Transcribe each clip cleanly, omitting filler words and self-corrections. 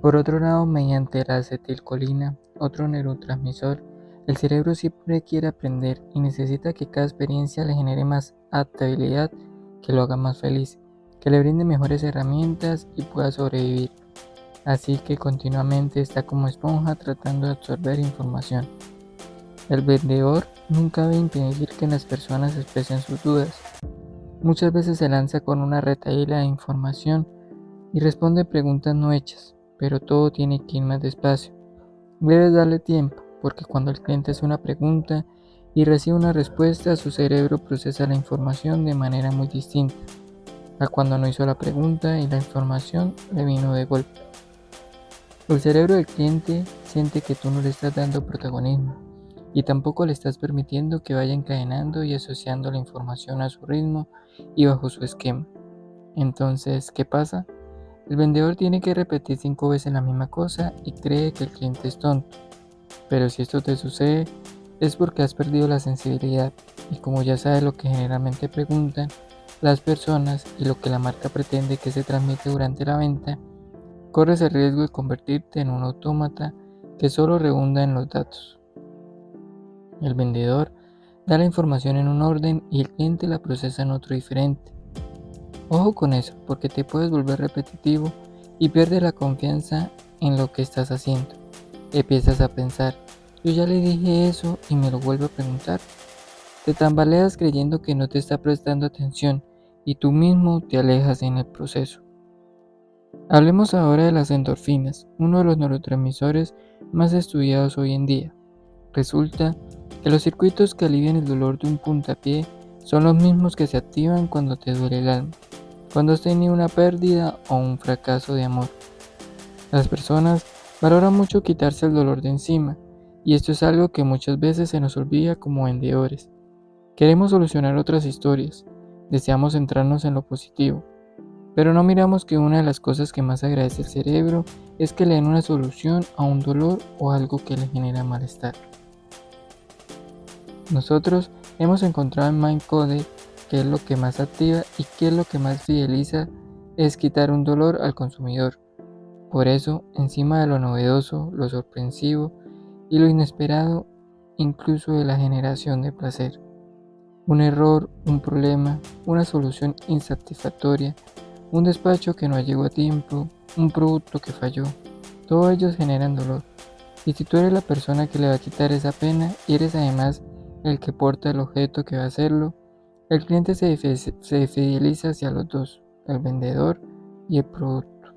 Por otro lado, mediante la acetilcolina, otro neurotransmisor, el cerebro siempre quiere aprender y necesita que cada experiencia le genere más adaptabilidad, que lo haga más feliz, que le brinde mejores herramientas y pueda sobrevivir. Así que continuamente está como esponja tratando de absorber información. El vendedor nunca va a impedir que las personas expresen sus dudas. Muchas veces se lanza con una retahíla de información y responde preguntas no hechas, pero todo tiene que ir más despacio. Debes darle tiempo, porque cuando el cliente hace una pregunta y recibe una respuesta, su cerebro procesa la información de manera muy distinta a cuando no hizo la pregunta y la información le vino de golpe. El cerebro del cliente siente que tú no le estás dando protagonismo y tampoco le estás permitiendo que vaya encadenando y asociando la información a su ritmo y bajo su esquema. Entonces, ¿qué pasa? El vendedor tiene que repetir 5 veces la misma cosa y cree que el cliente es tonto. Pero si esto te sucede, es porque has perdido la sensibilidad y como ya sabes lo que generalmente preguntan las personas y lo que la marca pretende que se transmite durante la venta, corres el riesgo de convertirte en un autómata que solo redunda en los datos. El vendedor da la información en un orden y el cliente la procesa en otro diferente. Ojo con eso, porque te puedes volver repetitivo y pierdes la confianza en lo que estás haciendo. Empiezas a pensar, yo ya le dije eso y me lo vuelvo a preguntar. Te tambaleas creyendo que no te está prestando atención y tú mismo te alejas en el proceso. Hablemos ahora de las endorfinas, uno de los neurotransmisores más estudiados hoy en día. Resulta que los circuitos que alivian el dolor de un puntapié son los mismos que se activan cuando te duele el alma, cuando has tenido una pérdida o un fracaso de amor. Las personas valoran mucho quitarse el dolor de encima, y esto es algo que muchas veces se nos olvida como vendedores. Queremos solucionar otras historias, deseamos centrarnos en lo positivo, pero no miramos que una de las cosas que más agradece el cerebro es que le den una solución a un dolor o algo que le genera malestar. Nosotros hemos encontrado en MindCode qué es lo que más activa y qué es lo que más fideliza es quitar un dolor al consumidor. Por eso, encima de lo novedoso, lo sorpresivo y lo inesperado, incluso de la generación de placer. Un error, un problema, una solución insatisfactoria, un despacho que no llegó a tiempo, un producto que falló, todos ellos generan dolor. Y si tú eres la persona que le va a quitar esa pena y eres además el que porta el objeto que va a hacerlo, el cliente se fideliza hacia los dos, el vendedor y el producto.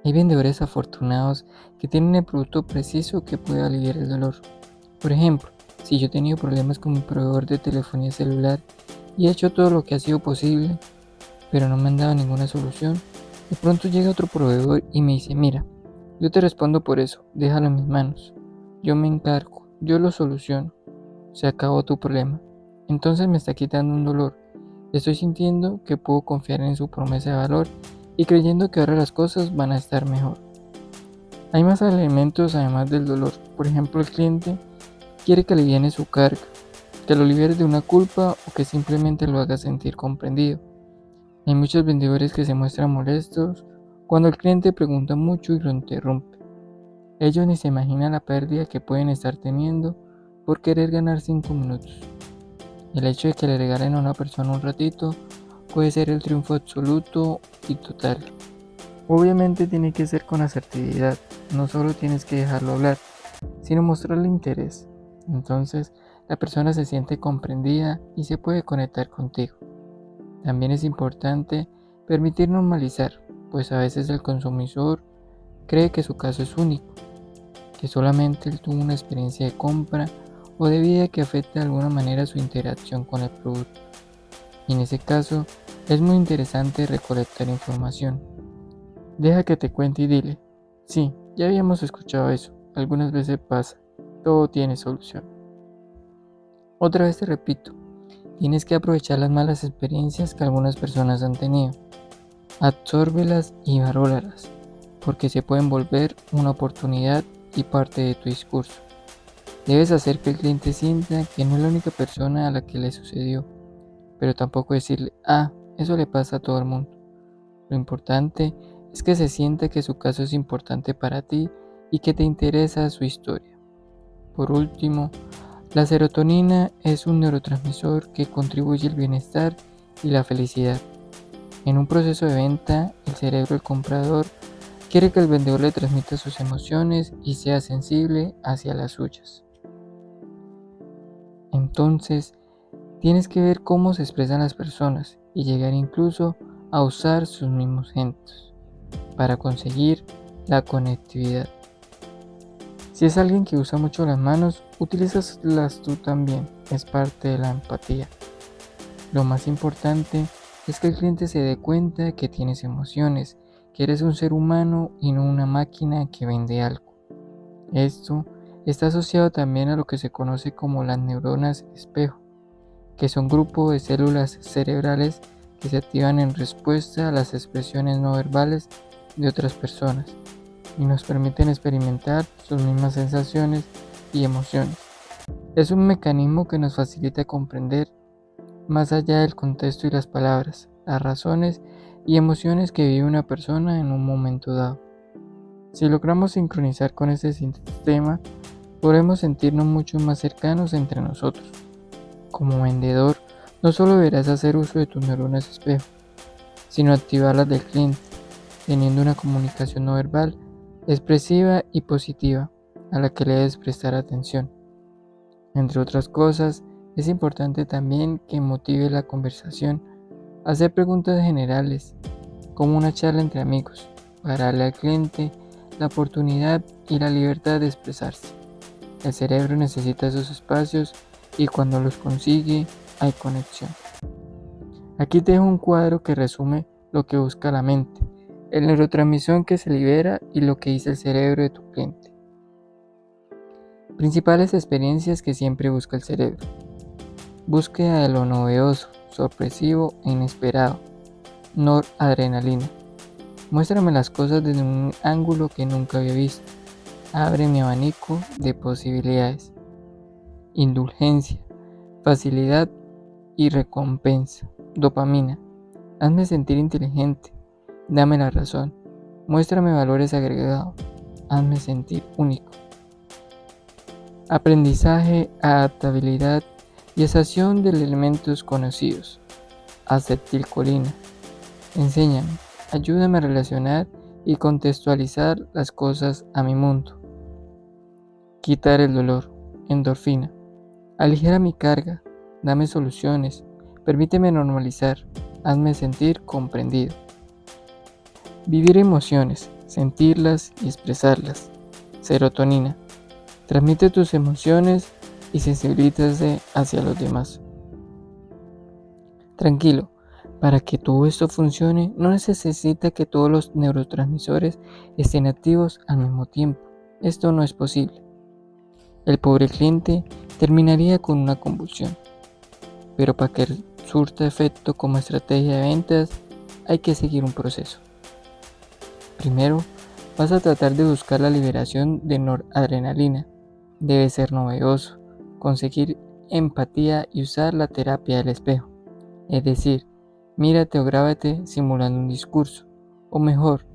Hay vendedores afortunados que tienen el producto preciso que puede aliviar el dolor. Por ejemplo, si yo he tenido problemas con mi proveedor de telefonía celular y he hecho todo lo que ha sido posible, pero no me han dado ninguna solución, de pronto llega otro proveedor y me dice, mira, yo te respondo por eso, déjalo en mis manos, yo me encargo, yo lo soluciono, se acabó tu problema. Entonces me está quitando un dolor, estoy sintiendo que puedo confiar en su promesa de valor y creyendo que ahora las cosas van a estar mejor. Hay más elementos además del dolor. Por ejemplo, el cliente quiere que aliviane su carga, que lo libere de una culpa o que simplemente lo haga sentir comprendido. Hay muchos vendedores que se muestran molestos cuando el cliente pregunta mucho y lo interrumpe. Ellos ni se imaginan la pérdida que pueden estar teniendo por querer ganar 5 minutos. El hecho de que le regalen a una persona un ratito puede ser el triunfo absoluto y total. Obviamente tiene que ser con asertividad, no solo tienes que dejarlo hablar, sino mostrarle interés. Entonces la persona se siente comprendida y se puede conectar contigo. También es importante permitir normalizar, pues a veces el consumidor cree que su caso es único, que solamente él tuvo una experiencia de compra o de vida que afecta de alguna manera su interacción con el producto. Y en ese caso es muy interesante recolectar información. Deja que te cuente y dile, sí, ya habíamos escuchado eso, algunas veces pasa, todo tiene solución. Otra vez te repito, tienes que aprovechar las malas experiencias que algunas personas han tenido, absórbelas y valóralas, porque se pueden volver una oportunidad y parte de tu discurso. Debes hacer que el cliente sienta que no es la única persona a la que le sucedió, pero tampoco decirle, eso le pasa a todo el mundo. Lo importante es que se siente que su caso es importante para ti y que te interesa su historia. Por último, la serotonina es un neurotransmisor que contribuye al bienestar y la felicidad. En un proceso de venta, el cerebro del comprador quiere que el vendedor le transmita sus emociones y sea sensible hacia las suyas. Entonces, tienes que ver cómo se expresan las personas y llegar incluso a usar sus mismos gestos para conseguir la conectividad. Si es alguien que usa mucho las manos, utilízalas tú también, es parte de la empatía. Lo más importante es que el cliente se dé cuenta que tienes emociones, que eres un ser humano y no una máquina que vende algo. Esto está asociado también a lo que se conoce como las neuronas espejo, que son grupos de células cerebrales que se activan en respuesta a las expresiones no verbales de otras personas y nos permiten experimentar sus mismas sensaciones y emociones. Es un mecanismo que nos facilita comprender, más allá del contexto y las palabras, las razones y emociones que vive una persona en un momento dado. Si logramos sincronizar con este sistema, podremos sentirnos mucho más cercanos entre nosotros. Como vendedor, no solo deberás hacer uso de tus neuronas espejo, sino activarlas del cliente, teniendo una comunicación no verbal, expresiva y positiva, a la que le debes prestar atención. Entre otras cosas, es importante también que motive la conversación, hacer preguntas generales, como una charla entre amigos, para darle al cliente la oportunidad y la libertad de expresarse. El cerebro necesita esos espacios y cuando los consigue, hay conexión. Aquí te dejo un cuadro que resume lo que busca la mente, el neurotransmisor que se libera y lo que dice el cerebro de tu cliente. Principales experiencias que siempre busca el cerebro. Búsqueda de lo novedoso, sorpresivo e inesperado. Noradrenalina. Muéstrame las cosas desde un ángulo que nunca había visto. Abre mi abanico de posibilidades. Indulgencia, facilidad y recompensa. Dopamina. Hazme sentir inteligente. Dame la razón. Muéstrame valores agregados. Hazme sentir único. Aprendizaje, adaptabilidad y extracción de elementos conocidos. Acetilcolina. Enséñame. Ayúdame a relacionar y contextualizar las cosas a mi mundo. Quitar el dolor. Endorfina. Aligera mi carga. Dame soluciones. Permíteme normalizar. Hazme sentir comprendido. Vivir emociones, sentirlas y expresarlas. Serotonina. Transmite tus emociones y sensibilízate hacia los demás. Tranquilo, para que todo esto funcione no necesita que todos los neurotransmisores estén activos al mismo tiempo. Esto no es posible. El pobre cliente terminaría con una convulsión. Pero para que surta efecto como estrategia de ventas, hay que seguir un proceso. Primero, vas a tratar de buscar la liberación de noradrenalina. Debe ser novedoso, conseguir empatía y usar la terapia del espejo. Es decir, mírate o grábate simulando un discurso, o mejor,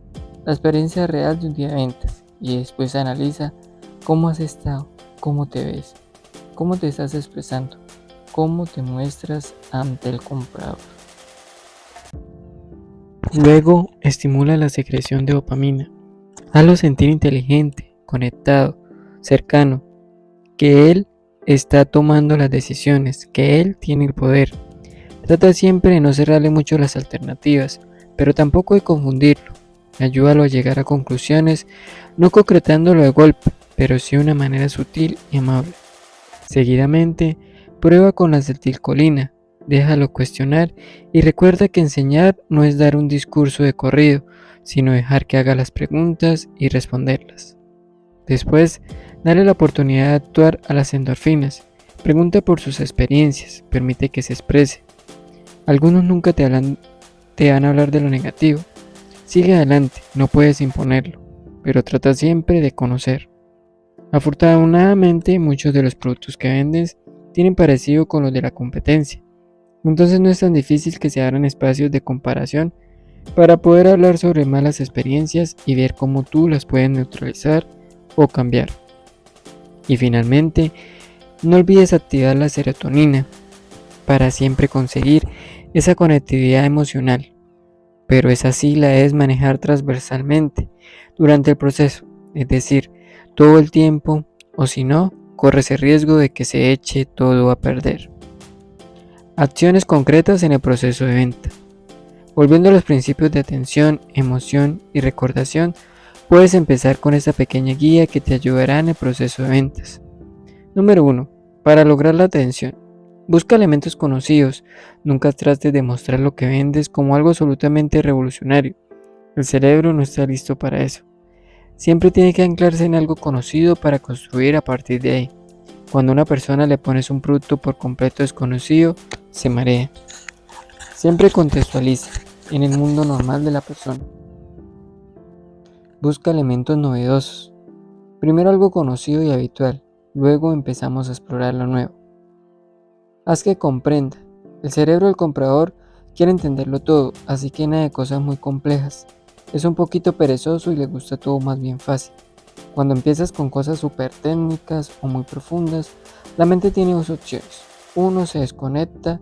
la experiencia real de un día de ventas, y después analiza cómo has estado, cómo te ves, cómo te estás expresando, cómo te muestras ante el comprador. Luego, estimula la secreción de dopamina. Hazlo sentir inteligente, conectado, cercano, que él está tomando las decisiones, que él tiene el poder. Trata siempre de no cerrarle mucho las alternativas, pero tampoco de confundirlo. Ayúdalo a llegar a conclusiones, no concretándolo de golpe, pero sí de una manera sutil y amable. Seguidamente, prueba con la acetilcolina. Déjalo cuestionar y recuerda que enseñar no es dar un discurso de corrido, sino dejar que haga las preguntas y responderlas. Después, dale la oportunidad de actuar a las endorfinas. Pregunta por sus experiencias, permite que se exprese. Algunos nunca te van a hablar de lo negativo. Sigue adelante, no puedes imponerlo, pero trata siempre de conocer. Afortunadamente, muchos de los productos que vendes tienen parecido con los de la competencia. Entonces no es tan difícil que se abran espacios de comparación para poder hablar sobre malas experiencias y ver cómo tú las puedes neutralizar o cambiar. Y finalmente, no olvides activar la serotonina para siempre conseguir esa conectividad emocional, pero esa sí la debes manejar transversalmente durante el proceso, es decir, todo el tiempo, o si no, corres el riesgo de que se eche todo a perder. Acciones concretas en el proceso de venta. Volviendo a los principios de atención, emoción y recordación, puedes empezar con esta pequeña guía que te ayudará en el proceso de ventas. Número 1. Para lograr la atención. Busca elementos conocidos. Nunca trates de mostrar lo que vendes como algo absolutamente revolucionario. El cerebro no está listo para eso. Siempre tiene que anclarse en algo conocido para construir a partir de ahí. Cuando a una persona le pones un producto por completo desconocido, se marea. Siempre contextualiza en el mundo normal de la persona. Busca elementos novedosos. Primero algo conocido y habitual, luego empezamos a explorar lo nuevo. Haz que comprenda. El cerebro del comprador quiere entenderlo todo, así que nada de cosas muy complejas. Es un poquito perezoso y le gusta todo más bien fácil. Cuando empiezas con cosas súper técnicas o muy profundas, la mente tiene dos opciones. Uno, se desconecta,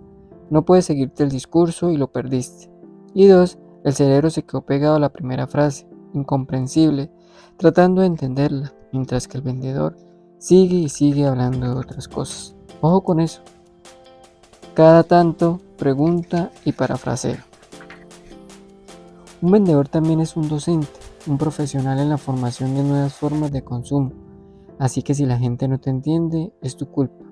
no puedes seguirte el discurso y lo perdiste. Y dos, el cerebro se quedó pegado a la primera frase, incomprensible, tratando de entenderla, mientras que el vendedor sigue y sigue hablando de otras cosas. Ojo con eso. Cada tanto pregunta y parafrasea. Un vendedor también es un docente, un profesional en la formación de nuevas formas de consumo, así que si la gente no te entiende, es tu culpa.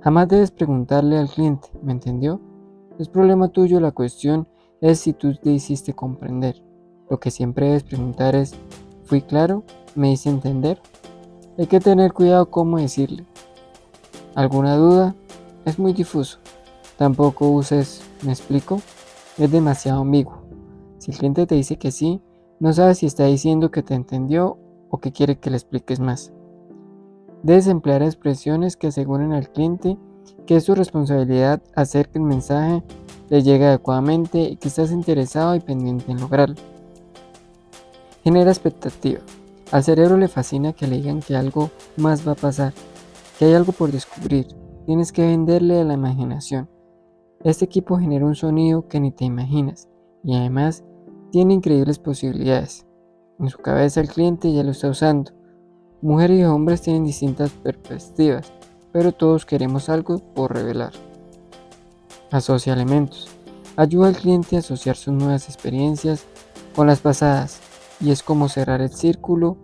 Jamás debes preguntarle al cliente, ¿me entendió? Es problema tuyo, la cuestión es si tú te hiciste comprender. Lo que siempre debes preguntar es, ¿fui claro? ¿Me hice entender? Hay que tener cuidado cómo decirle. ¿Alguna duda? Es muy difuso. Tampoco uses, ¿me explico? Es demasiado ambiguo. Si el cliente te dice que sí, no sabes si está diciendo que te entendió o que quiere que le expliques más. Debes emplear expresiones que aseguren al cliente que es su responsabilidad hacer que el mensaje le llegue adecuadamente y que estás interesado y pendiente en lograrlo. Genera expectativa. Al cerebro le fascina que le digan que algo más va a pasar, que hay algo por descubrir. Tienes que venderle a la imaginación. Este equipo genera un sonido que ni te imaginas y además tiene increíbles posibilidades. En su cabeza el cliente ya lo está usando. Mujeres y hombres tienen distintas perspectivas, pero todos queremos algo por revelar. Asocia elementos. Ayuda al cliente a asociar sus nuevas experiencias con las pasadas y es como cerrar el círculo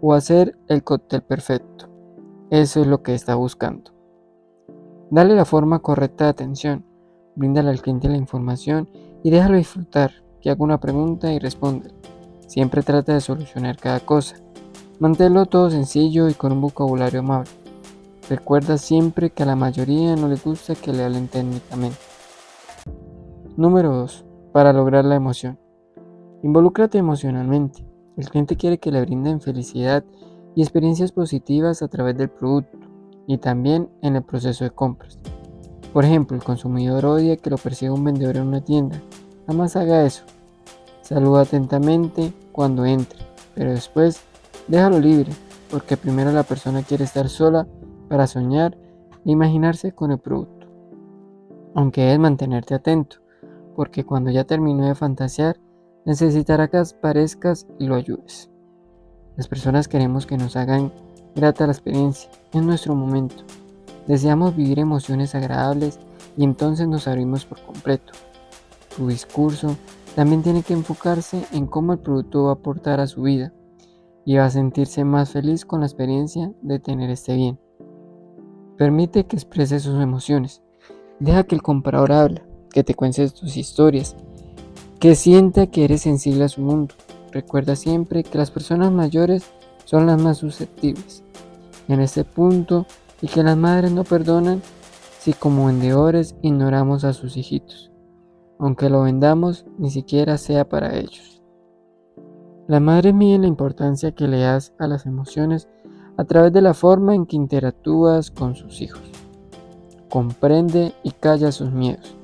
o hacer el cóctel perfecto. Eso es lo que está buscando. Dale la forma correcta de atención. Bríndale al cliente la información y déjalo disfrutar, que haga una pregunta y responde. Siempre trata de solucionar cada cosa. Manténlo todo sencillo y con un vocabulario amable. Recuerda siempre que a la mayoría no les gusta que le hablen técnicamente. Número 2. Para lograr la emoción. Involúcrate emocionalmente. El cliente quiere que le brinden felicidad y experiencias positivas a través del producto y también en el proceso de compras. Por ejemplo, el consumidor odia que lo persiga un vendedor en una tienda. Jamás haga eso. Saluda atentamente cuando entre, pero después déjalo libre, porque primero la persona quiere estar sola para soñar e imaginarse con el producto. Aunque debes mantenerte atento, porque cuando ya terminó de fantasear, necesitará que aparezcas y lo ayudes. Las personas queremos que nos hagan grata la experiencia, es nuestro momento. Deseamos vivir emociones agradables y entonces nos abrimos por completo. Tu discurso también tiene que enfocarse en cómo el producto va a aportar a su vida y va a sentirse más feliz con la experiencia de tener este bien. Permite que exprese sus emociones. Deja que el comprador hable, que te cuente tus historias, que sienta que eres sensible a su mundo. Recuerda siempre que las personas mayores son las más susceptibles en este punto y que las madres no perdonan si como vendedores ignoramos a sus hijitos, aunque lo vendamos ni siquiera sea para ellos. Las madres miden la importancia que le das a las emociones a través de la forma en que interactúas con sus hijos. Comprende y calla sus miedos.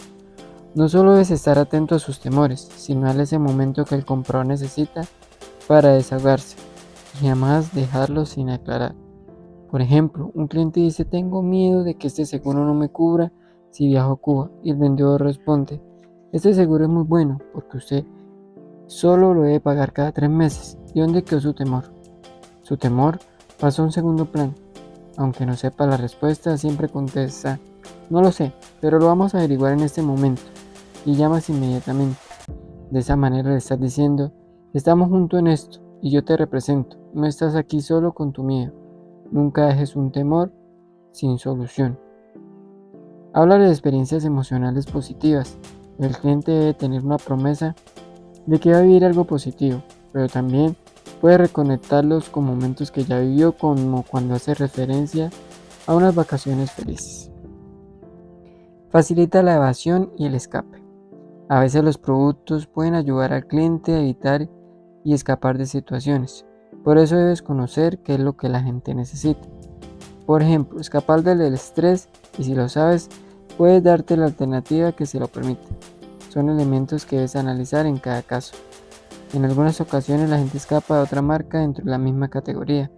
No solo debes estar atento a sus temores, sino darle ese momento que el comprador necesita para desahogarse y jamás dejarlo sin aclarar. Por ejemplo, un cliente dice: tengo miedo de que este seguro no me cubra si viajo a Cuba, y el vendedor responde: este seguro es muy bueno porque usted solo lo debe pagar cada 3 meses. ¿Y dónde quedó su temor? Su temor pasó a un segundo plano. Aunque no sepa la respuesta, siempre contesta: no lo sé, pero lo vamos a averiguar en este momento, y llamas inmediatamente. De esa manera le estás diciendo: estamos juntos en esto y yo te represento, no estás aquí solo con tu miedo. Nunca dejes un temor sin solución. Habla de experiencias emocionales positivas. El cliente debe tener una promesa de que va a vivir algo positivo, pero también puede reconectarlos con momentos que ya vivió, como cuando hace referencia a unas vacaciones felices. Facilita la evasión y el escape. A veces los productos pueden ayudar al cliente a evitar y escapar de situaciones. Por eso debes conocer qué es lo que la gente necesita. Por ejemplo, escapar del estrés, y si lo sabes, puedes darte la alternativa que se lo permite. Son elementos que debes analizar en cada caso. En algunas ocasiones la gente escapa de otra marca dentro de la misma categoría,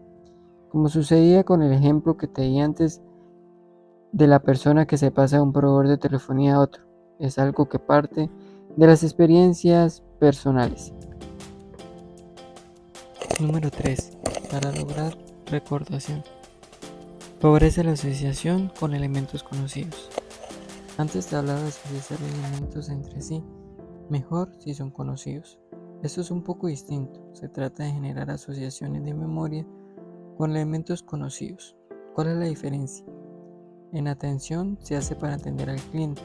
como sucedía con el ejemplo que te di antes de la persona que se pasa de un proveedor de telefonía a otro. Es algo que parte de las experiencias personales. Número 3. Para lograr recordación. Favorece la asociación con elementos conocidos. Antes te hablaba de asociar elementos entre sí, mejor si son conocidos. Esto es un poco distinto, se trata de generar asociaciones de memoria con elementos conocidos. ¿Cuál es la diferencia? En atención se hace para atender al cliente,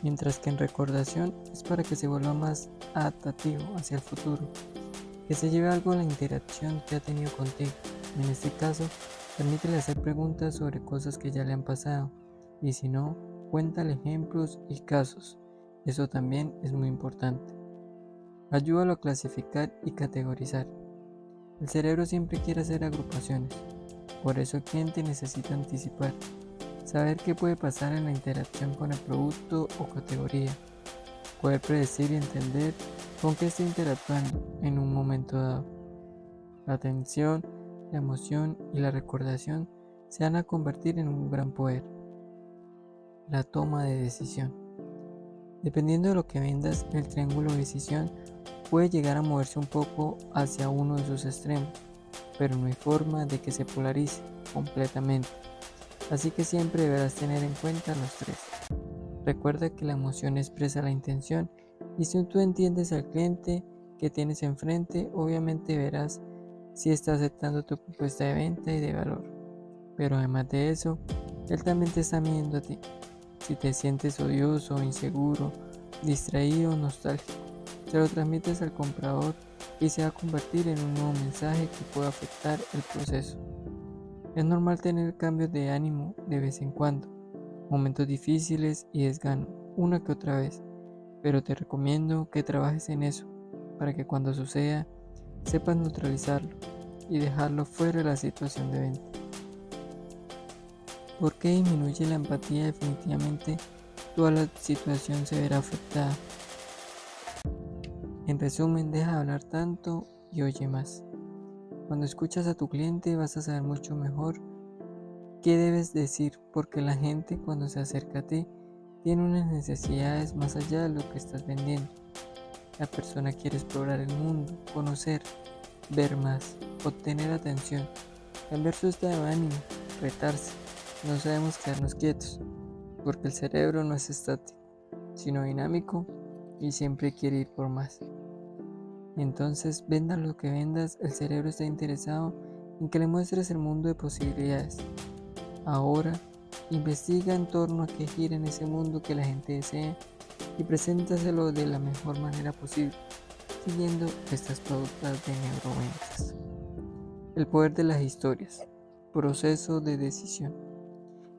mientras que en recordación es para que se vuelva más adaptativo hacia el futuro, que se lleve algo a la interacción que ha tenido contigo. En este caso, permítele hacer preguntas sobre cosas que ya le han pasado, y si no, cuéntale ejemplos y casos. Eso también es muy importante. Ayúdalo a clasificar y categorizar. El cerebro siempre quiere hacer agrupaciones, por eso el cliente necesita anticipar, saber qué puede pasar en la interacción con el producto o categoría, poder predecir y entender con qué está interactuando en un momento dado. La atención, la emoción y la recordación se van a convertir en un gran poder. La toma de decisión. Dependiendo de lo que vendas, el triángulo de decisión puede llegar a moverse un poco hacia uno de sus extremos, pero no hay forma de que se polarice completamente. Así que siempre deberás tener en cuenta los tres. Recuerda que la emoción expresa la intención, y si tú entiendes al cliente que tienes enfrente, obviamente verás si está aceptando tu propuesta de venta y de valor. Pero además de eso, él también te está midiendo a ti. Si te sientes odioso, inseguro, distraído o nostálgico, se lo transmites al comprador y se va a convertir en un nuevo mensaje que puede afectar el proceso. Es normal tener cambios de ánimo de vez en cuando, momentos difíciles y desgano una que otra vez, pero te recomiendo que trabajes en eso para que cuando suceda sepas neutralizarlo y dejarlo fuera de la situación de venta. ¿Por qué disminuye la empatía? Definitivamente toda la situación se verá afectada. En resumen, deja de hablar tanto y oye más. Cuando escuchas a tu cliente vas a saber mucho mejor qué debes decir, porque la gente cuando se acerca a ti tiene unas necesidades más allá de lo que estás vendiendo. La persona quiere explorar el mundo, conocer, ver más, obtener atención, cambiar su estado de ánimo, retarse. No sabemos quedarnos quietos, porque el cerebro no es estático, sino dinámico y siempre quiere ir por más. Entonces, vendas lo que vendas, el cerebro está interesado en que le muestres el mundo de posibilidades. Ahora, investiga en torno a qué gira en ese mundo que la gente desea y preséntaselo de la mejor manera posible, siguiendo estas pautas de neuroventas. El poder de las historias. Proceso de decisión.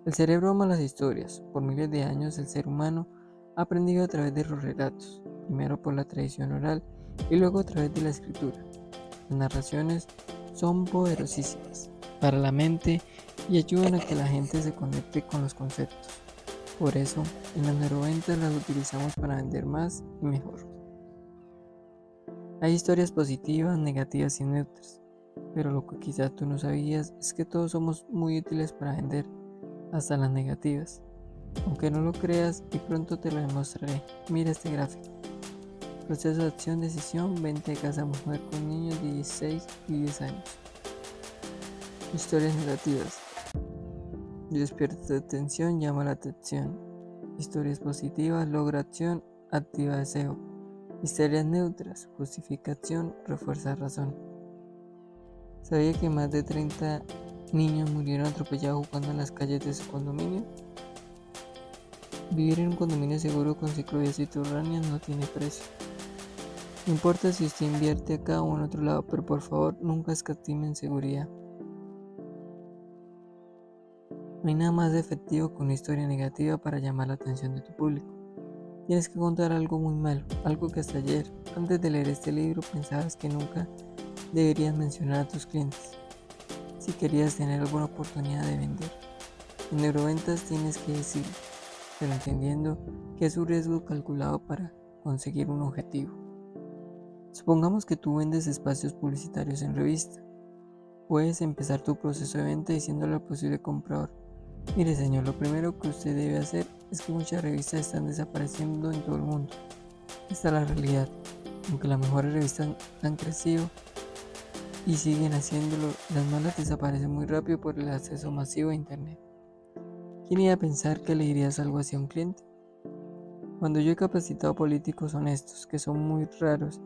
El cerebro ama las historias. Por miles de años el ser humano ha aprendido a través de los relatos, primero por la tradición oral y luego a través de la escritura. Las narraciones son poderosísimas para la mente y ayudan a que la gente se conecte con los conceptos. Por eso, en las neuroventas las utilizamos para vender más y mejor. Hay historias positivas, negativas y neutras, pero lo que quizás tú no sabías es que todos somos muy útiles para vender, hasta las negativas. Aunque no lo creas, y pronto te lo demostraré. Mira este gráfico. Proceso de acción-decisión, venta de casa mujer con niños de 16 y 10 años. Historias negativas. Despierta tu atención, llama la atención. Historias positivas, logra acción, activa deseo. Historias neutras, justificación, refuerza razón. ¿Sabía que más de 30 niños murieron atropellados jugando en las calles de su condominio? Vivir en un condominio seguro con ciclovías subterráneas no tiene precio. No importa si usted invierte acá o en otro lado, pero por favor nunca escatime en seguridad. No hay nada más efectivo que una historia negativa para llamar la atención de tu público. Tienes que contar algo muy malo, algo que hasta ayer, antes de leer este libro, pensabas que nunca deberías mencionar a tus clientes. Si querías tener alguna oportunidad de vender. En neuroventas tienes que decirlo, pero entendiendo que es un riesgo calculado para conseguir un objetivo. Supongamos que tú vendes espacios publicitarios en revista. Puedes empezar tu proceso de venta diciéndole al posible comprador: mire señor, lo primero que usted debe hacer es que muchas revistas están desapareciendo en todo el mundo. Esta es la realidad. Aunque las mejores revistas han crecido y siguen haciéndolo, las malas desaparecen muy rápido por el acceso masivo a internet. ¿Quién iba a pensar que le dirías algo así a un cliente? Cuando yo he capacitado políticos honestos, que son muy raros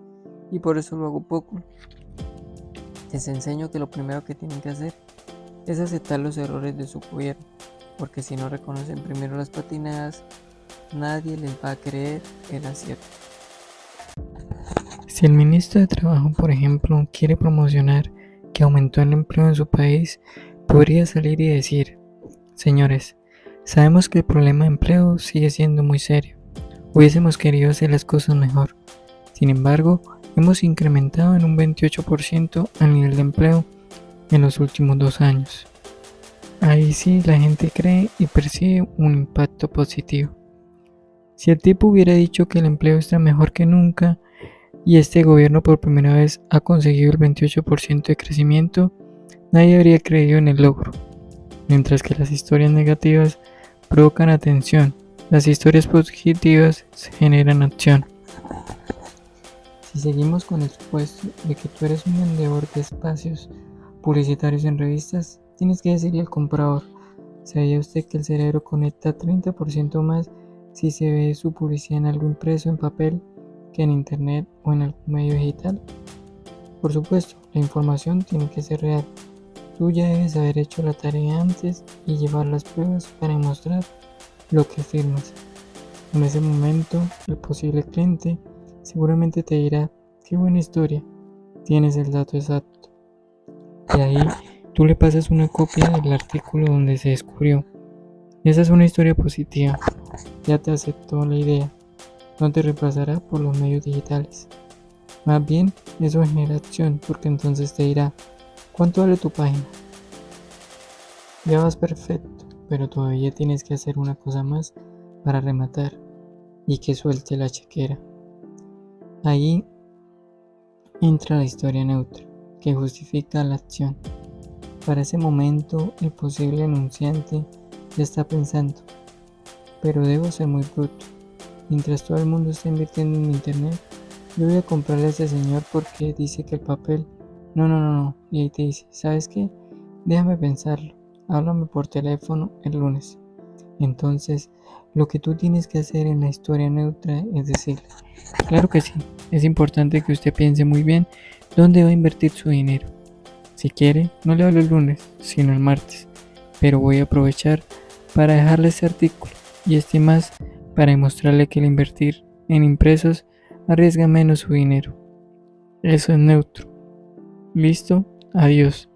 y por eso lo hago poco, les enseño que lo primero que tienen que hacer es aceptar los errores de su gobierno, porque si no reconocen primero las patinadas, nadie les va a creer el acierto. Si el ministro de Trabajo, por ejemplo, quiere promocionar que aumentó el empleo en su país, podría salir y decir: señores, sabemos que el problema de empleo sigue siendo muy serio. Hubiésemos querido hacer las cosas mejor. Sin embargo, hemos incrementado en un 28% el nivel de empleo en los últimos 2 años. Ahí sí la gente cree y percibe un impacto positivo. Si el tipo hubiera dicho que el empleo está mejor que nunca y este gobierno por primera vez ha conseguido el 28% de crecimiento, nadie habría creído en el logro. Mientras que las historias negativas provocan atención, las historias positivas generan acción. Si seguimos con el supuesto de que tú eres un vendedor de espacios publicitarios en revistas, tienes que decirle al comprador: ¿sabía usted que el cerebro conecta 30% más si se ve su publicidad en algo impreso en papel que en internet o en algún medio digital? Por supuesto, la información tiene que ser real. Tú ya debes haber hecho la tarea antes y llevar las pruebas para demostrar lo que afirmas. En ese momento, el posible cliente seguramente te dirá: qué buena historia, tienes el dato exacto. Y ahí tú le pasas una copia del artículo donde se descubrió. Esa es una historia positiva, ya te aceptó la idea, no te reemplazará por los medios digitales. Más bien, eso genera acción, porque entonces te dirá: ¿cuánto vale tu página? Ya vas perfecto, pero todavía tienes que hacer una cosa más para rematar y que suelte la chequera. Ahí entra la historia neutra, que justifica la acción. Para ese momento, el posible anunciante ya está pensando: pero debo ser muy bruto. Mientras todo el mundo está invirtiendo en internet, yo voy a comprarle a ese señor porque dice que el papel... No. Y ahí te dice: ¿sabes qué? Déjame pensarlo. Háblame por teléfono el lunes. Entonces, lo que tú tienes que hacer en la historia neutra es decirle: claro que sí, es importante que usted piense muy bien dónde va a invertir su dinero. Si quiere, no le hablo el lunes, sino el martes, pero voy a aprovechar para dejarle este artículo y este más para demostrarle que el invertir en impresos arriesga menos su dinero. Eso es neutro. ¿Listo? Adiós.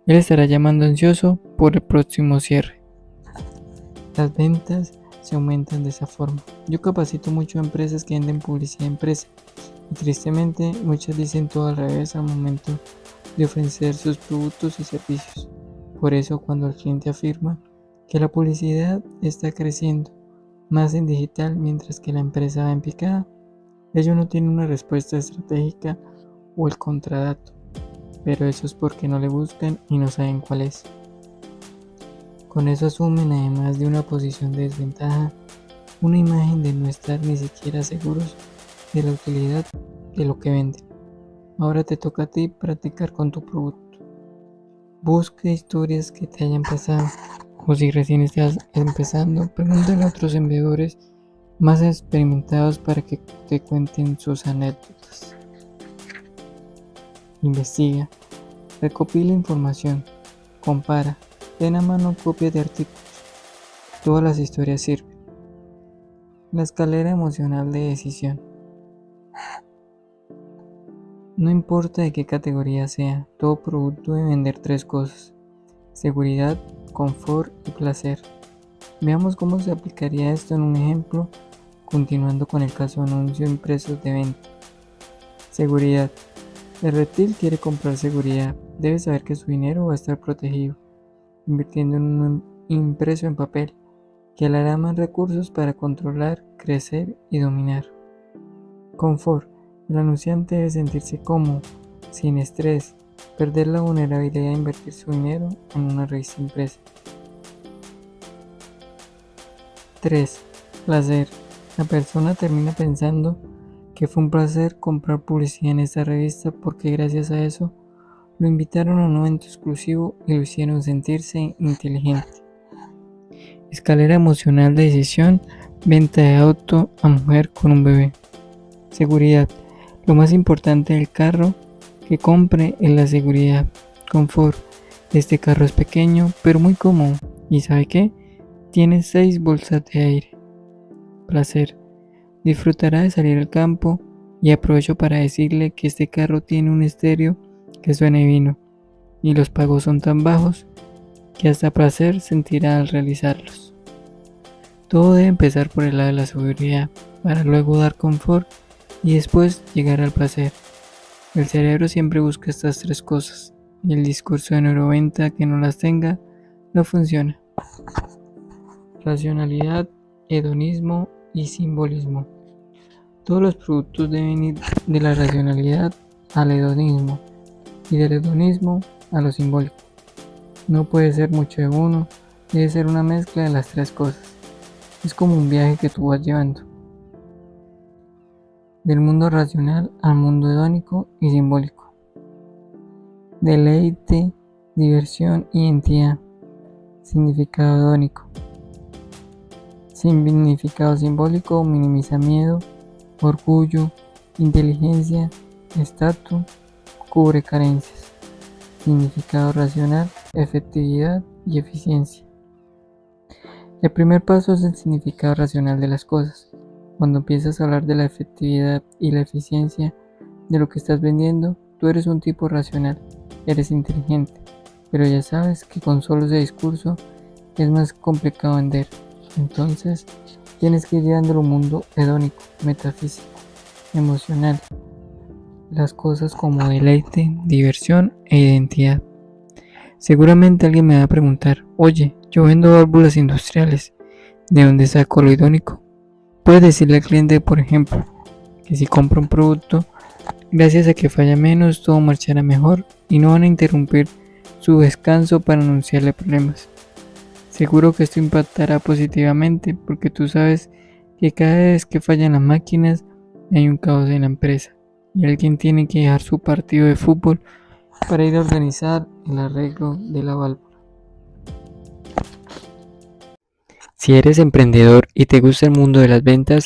Él estará llamando ansioso por el próximo cierre. Las ventas se aumentan de esa forma. Yo capacito mucho a empresas que venden publicidad impresa y tristemente muchas dicen todo al revés al momento de ofrecer sus productos y servicios. Por eso cuando el cliente afirma que la publicidad está creciendo más en digital mientras que la empresa va en picada. Ellos no tienen una respuesta estratégica o el contradato, pero eso es porque no le buscan y no saben cuál es. Con eso asumen, además de una posición de desventaja, una imagen de no estar ni siquiera seguros de la utilidad de lo que venden. Ahora te toca a ti practicar con tu producto. Busca historias que te hayan pasado, o si recién estás empezando, pregúntale a otros vendedores más experimentados para que te cuenten sus anécdotas. Investiga, recopila información, compara, ten a mano copias de artículos. Todas las historias sirven. La escalera emocional de decisión. No importa de qué categoría sea, todo producto debe vender 3 cosas: seguridad, confort y placer. Veamos cómo se aplicaría esto en un ejemplo, continuando con el caso de anuncios impresos de venta. Seguridad. El reptil quiere comprar seguridad, debe saber que su dinero va a estar protegido, invirtiendo en un impreso en papel, que le hará más recursos para controlar, crecer y dominar. Confort. El anunciante debe sentirse cómodo, sin estrés, perder la vulnerabilidad de invertir su dinero en una revista impresa. 3. Placer. La persona termina pensando que fue un placer comprar publicidad en esta revista porque gracias a eso lo invitaron a un evento exclusivo y lo hicieron sentirse inteligente. Escalera emocional de decisión, venta de auto a mujer con un bebé. Seguridad. Lo más importante del carro que compre es la seguridad. Confort. Este carro es pequeño pero muy cómodo. ¿Y sabe qué? Tiene 6 bolsas de aire. Placer. Disfrutará de salir al campo y aprovecho para decirle que este carro tiene un estéreo que suena divino y los pagos son tan bajos que hasta placer sentirá al realizarlos. Todo debe empezar por el lado de la seguridad para luego dar confort y después llegar al placer. El cerebro siempre busca estas 3 cosas y el discurso de neuroventa que no las tenga no funciona. Racionalidad, hedonismo y simbolismo. Todos los productos deben ir de la racionalidad al hedonismo y del hedonismo a lo simbólico. No puede ser mucho de uno, debe ser una mezcla de las 3 cosas. Es como un viaje que tú vas llevando del mundo racional al mundo hedónico y simbólico. Deleite, diversión, identidad. Significado hedónico. Significado simbólico: minimiza miedo, orgullo, inteligencia, estatus, cubre carencias. Significado racional: efectividad y eficiencia. El primer paso es el significado racional de las cosas. Cuando empiezas a hablar de la efectividad y la eficiencia de lo que estás vendiendo, tú eres un tipo racional, eres inteligente, pero ya sabes que con solo ese discurso es más complicado vender. Entonces, tienes que ir llevándolo a un mundo hedónico, metafísico, emocional. Las cosas como deleite, diversión e identidad. Seguramente alguien me va a preguntar: oye, yo vendo válvulas industriales, ¿de dónde saco lo hedónico? Puedes decirle al cliente, por ejemplo, que si compra un producto, gracias a que falla menos, todo marchará mejor y no van a interrumpir su descanso para anunciarle problemas. Seguro que esto impactará positivamente porque tú sabes que cada vez que fallan las máquinas hay un caos en la empresa y alguien tiene que dejar su partido de fútbol para ir a organizar el arreglo de la válvula. Si eres emprendedor y te gusta el mundo de las ventas,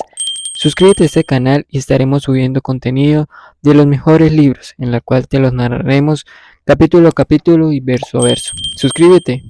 suscríbete a este canal y estaremos subiendo contenido de los mejores libros, en la cual te los narraremos capítulo a capítulo y verso a verso. Suscríbete.